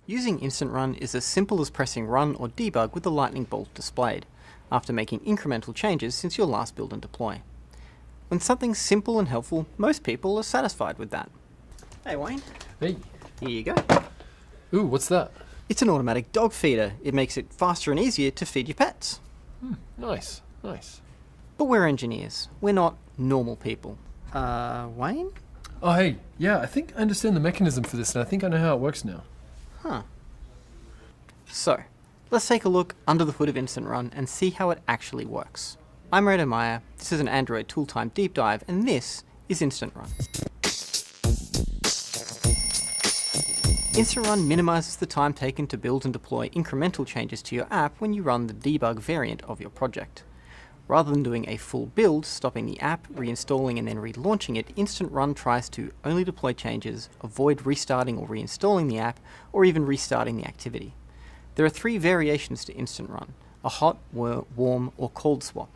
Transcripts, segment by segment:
Using Instant Run is as simple as pressing Run or Debug with the lightning bolt displayed, after making incremental changes since your last build and deploy. When something's simple and helpful, most people are satisfied with that. Hey Wayne. Hey. Here you go. Ooh, what's that? It's an automatic dog feeder. It makes it faster and easier to feed your pets. Nice, nice. But we're engineers. We're not normal people. Wayne? Oh, hey, yeah, I think I understand the mechanism for this, and I think I know how it works now. Huh. So, let's take a look under the hood of Instant Run and see how it actually works. I'm Redo Meyer, this is an Android Tooltime Deep Dive, and this is Instant Run. Instant Run minimizes the time taken to build and deploy incremental changes to your app when you run the debug variant of your project. Rather than doing a full build, stopping the app, reinstalling and then relaunching it, Instant Run tries to only deploy changes, avoid restarting or reinstalling the app, or even restarting the activity. There are three variations to Instant Run: a hot, warm, or cold swap.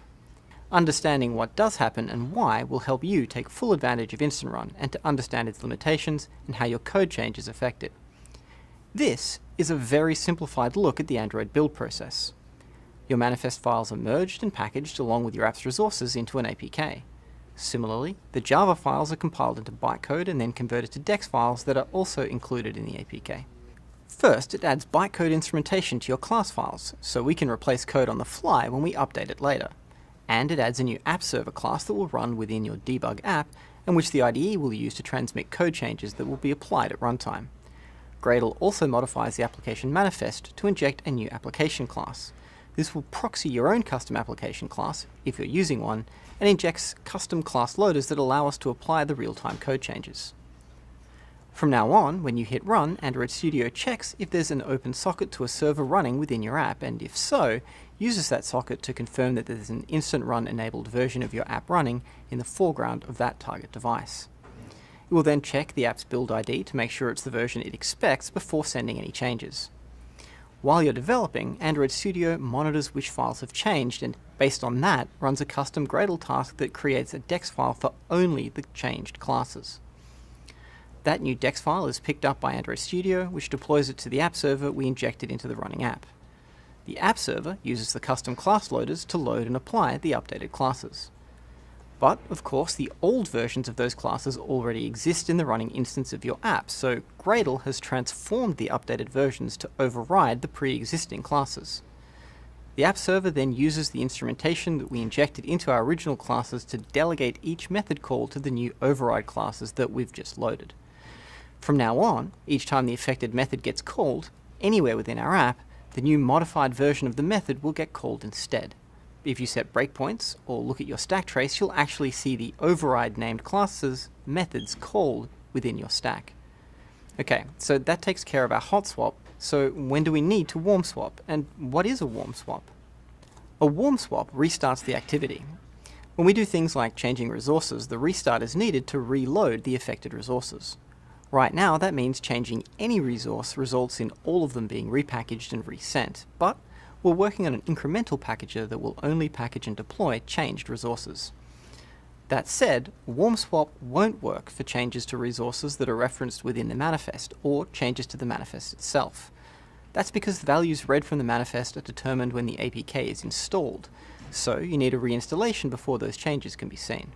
Understanding what does happen and why will help you take full advantage of Instant Run and to understand its limitations and how your code changes affect it. This is a very simplified look at the Android build process. Your manifest files are merged and packaged along with your app's resources into an APK. Similarly, the Java files are compiled into bytecode and then converted to DEX files that are also included in the APK. First, it adds bytecode instrumentation to your class files, so we can replace code on the fly when we update it later. And it adds a new app server class that will run within your debug app, and which the IDE will use to transmit code changes that will be applied at runtime. Gradle also modifies the application manifest to inject a new application class. This will proxy your own custom application class, if you're using one, and injects custom class loaders that allow us to apply the real-time code changes. From now on, when you hit run, Android Studio checks if there's an open socket to a server running within your app, and if so, uses that socket to confirm that there's an Instant Run enabled version of your app running in the foreground of that target device. It will then check the app's build ID to make sure it's the version it expects before sending any changes. While you're developing, Android Studio monitors which files have changed and, based on that, runs a custom Gradle task that creates a DEX file for only the changed classes. That new DEX file is picked up by Android Studio, which deploys it to the app server we injected into the running app. The app server uses the custom class loaders to load and apply the updated classes. But, of course, the old versions of those classes already exist in the running instance of your app, so Gradle has transformed the updated versions to override the pre-existing classes. The app server then uses the instrumentation that we injected into our original classes to delegate each method call to the new override classes that we've just loaded. From now on, each time the affected method gets called, anywhere within our app, the new modified version of the method will get called instead. If you set breakpoints or look at your stack trace, you'll actually see the override named classes methods called within your stack. Okay, so that takes care of our hot swap. So when do we need to warm swap? And what is a warm swap? A warm swap restarts the activity. When we do things like changing resources, the restart is needed to reload the affected resources. Right now, that means changing any resource results in all of them being repackaged and resent, but we're working on an incremental packager that will only package and deploy changed resources. That said, warm swap won't work for changes to resources that are referenced within the manifest, or changes to the manifest itself. That's because the values read from the manifest are determined when the APK is installed, so you need a reinstallation before those changes can be seen.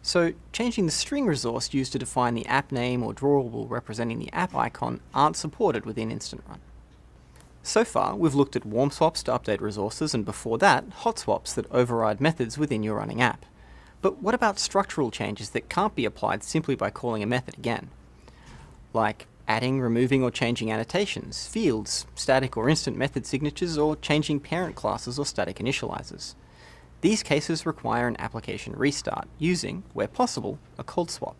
So, changing the string resource used to define the app name or drawable representing the app icon aren't supported within Instant Run. So far, we've looked at warm swaps to update resources, and before that, hot swaps that override methods within your running app. But what about structural changes that can't be applied simply by calling a method again? Like adding, removing, or changing annotations, fields, static or instant method signatures, or changing parent classes or static initializers. These cases require an application restart, using, where possible, a cold swap.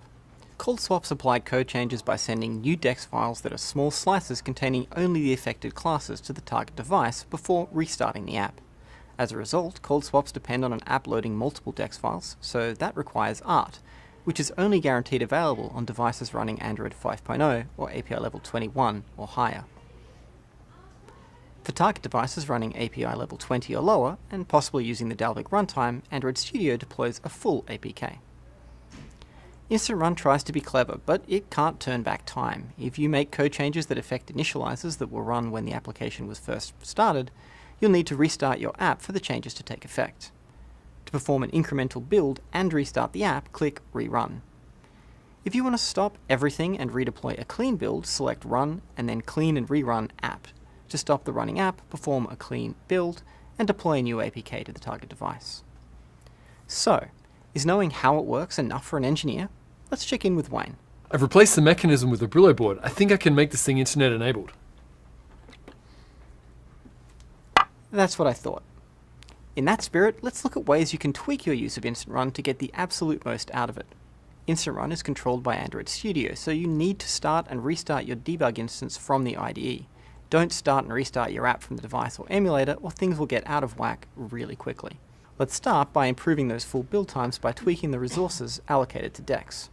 Cold swaps apply code changes by sending new DEX files that are small slices containing only the affected classes to the target device before restarting the app. As a result, cold swaps depend on an app loading multiple DEX files, so that requires ART, which is only guaranteed available on devices running Android 5.0 or API level 21 or higher. For target devices running API level 20 or lower, and possibly using the Dalvik runtime, Android Studio deploys a full APK. Instant Run tries to be clever, but it can't turn back time. If you make code changes that affect initializers that were run when the application was first started, you'll need to restart your app for the changes to take effect. To perform an incremental build and restart the app, click Rerun. If you want to stop everything and redeploy a clean build, select Run and then Clean and Rerun App. To stop the running app, perform a clean build and deploy a new APK to the target device. So, is knowing how it works enough for an engineer? Let's check in with Wayne. I've replaced the mechanism with a Brillo board. I think I can make this thing internet enabled. That's what I thought. In that spirit, let's look at ways you can tweak your use of Instant Run to get the absolute most out of it. Instant Run is controlled by Android Studio, so you need to start and restart your debug instance from the IDE. Don't start and restart your app from the device or emulator, or things will get out of whack really quickly. Let's start by improving those full build times by tweaking the resources allocated to DEX.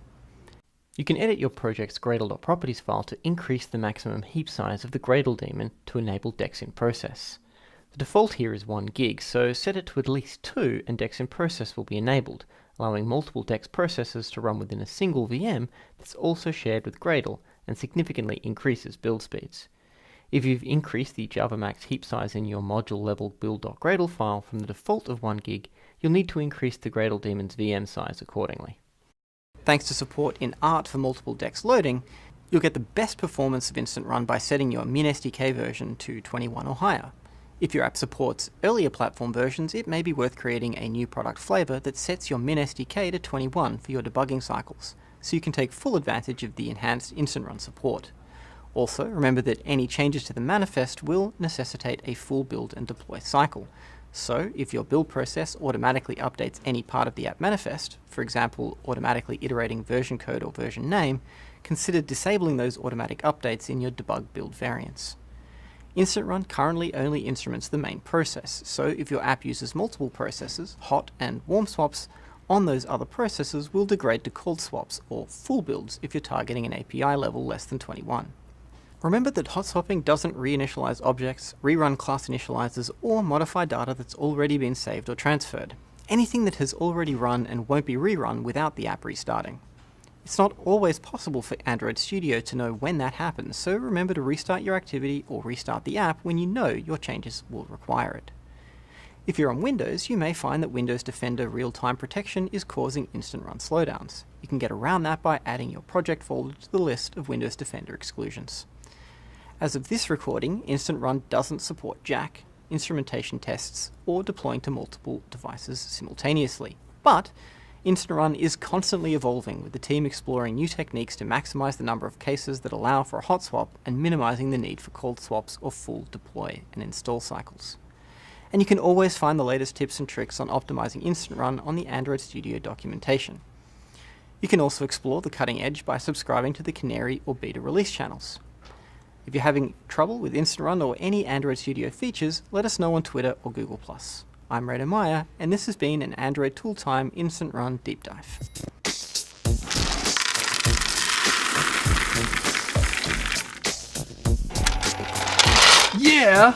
You can edit your project's Gradle.properties file to increase the maximum heap size of the Gradle daemon to enable DEX in process. The default here is 1 gig, so set it to at least 2 and DEX in process will be enabled, allowing multiple DEX processes to run within a single VM that's also shared with Gradle and significantly increases build speeds. If you've increased the JavaMax heap size in your module level build.gradle file from the default of 1 gig, you'll need to increase the Gradle daemon's VM size accordingly. Thanks to support in ART for multiple DEX loading, you'll get the best performance of Instant Run by setting your MinSDK version to 21 or higher. If your app supports earlier platform versions, it may be worth creating a new product flavor that sets your MinSDK to 21 for your debugging cycles, so you can take full advantage of the enhanced Instant Run support. Also, remember that any changes to the manifest will necessitate a full build and deploy cycle. So, if your build process automatically updates any part of the app manifest, for example, automatically iterating version code or version name, consider disabling those automatic updates in your debug build variants. Instant Run currently only instruments the main process, so if your app uses multiple processes, hot and warm swaps on those other processes will degrade to cold swaps or full builds if you're targeting an API level less than 21. Remember that hot swapping doesn't reinitialize objects, rerun class initializers, or modify data that's already been saved or transferred. Anything that has already run and won't be rerun without the app restarting. It's not always possible for Android Studio to know when that happens, so remember to restart your activity or restart the app when you know your changes will require it. If you're on Windows, you may find that Windows Defender real-time protection is causing Instant Run slowdowns. You can get around that by adding your project folder to the list of Windows Defender exclusions. As of this recording, Instant Run doesn't support Jack, instrumentation tests, or deploying to multiple devices simultaneously. But Instant Run is constantly evolving, with the team exploring new techniques to maximize the number of cases that allow for a hot swap and minimizing the need for cold swaps or full deploy and install cycles. And you can always find the latest tips and tricks on optimizing Instant Run on the Android Studio documentation. You can also explore the cutting edge by subscribing to the Canary or Beta release channels. If you're having trouble with Instant Run or any Android Studio features, let us know on Twitter or Google+. I'm Raider Meyer, and this has been an Android Tooltime Instant Run Deep Dive. Yeah!